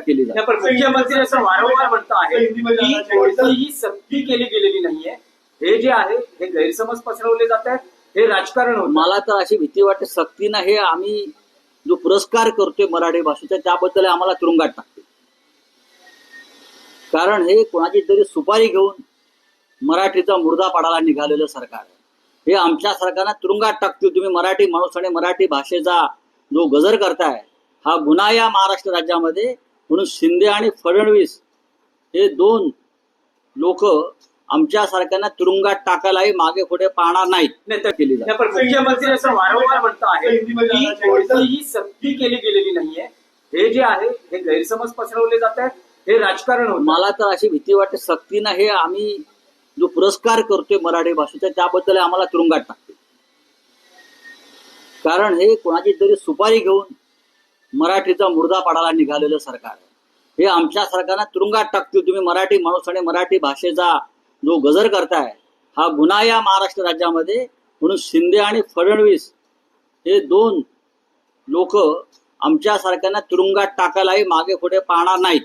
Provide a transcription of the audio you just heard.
केली जाते. पण मुख्यमंत्री असं वारंवार म्हणत आहे की कोणतीही सक्ती केली गेलेली नाहीये. हे जे आहे हे गैरसमज पसरवले जात आहेत, हे राजकारण होतं. मला तर अशी भीती वाटते सक्तीनं हे आम्ही जो पुरस्कार करतोय मराठी भाषेचा त्याबद्दल आम्हाला तुरुंगात टाकते. कारण हे कोणाची तरी सुपारी घेऊन मराठीचा मुर्दा पाडायला निघालेलं सरकार आहे. हे आमच्या सरकारला तुरुंगात टाकतील. तुम्ही मराठी माणूस आणि मराठी भाषेचा जो गजर करताय हा गुन्हा या महाराष्ट्र राज्यामध्ये. म्हणून शिंदे आणि फडणवीस हे दोन लोक आमच्या सरकारला तुरुंगात टाकायलाही मागे पुढे पाहणार नाहीत. केली जाते. पण मुख्यमंत्री असं वारंवार म्हणत आहे की कोणतीही सक्ती केली गेलेली नाहीये. हे जे आहे हे गैरसमज पसरवले जात आहेत, हे राजकारण होतं. मला तर अशी भीती वाटते सक्तीनं हे आम्ही जो पुरस्कार करतोय मराठी भाषेचा त्याबद्दल आम्हाला तुरुंगात टाकते. कारण हे कोणाची तरी सुपारी घेऊन मराठीचा मुर्दा पाडायला निघालेलं सरकार आहे. हे आमच्या सरकारला तुरुंगात टाकतील. तुम्ही मराठी माणूस आणि मराठी भाषेचा जो गजर करताय हा गुन्हा या महाराष्ट्र राज्यामध्ये. म्हणून शिंदे आणि फडणवीस हे दोन लोक आमच्या सरकारला तुरुंगात टाकायलाही मागे पुढे पाहणार नाहीत.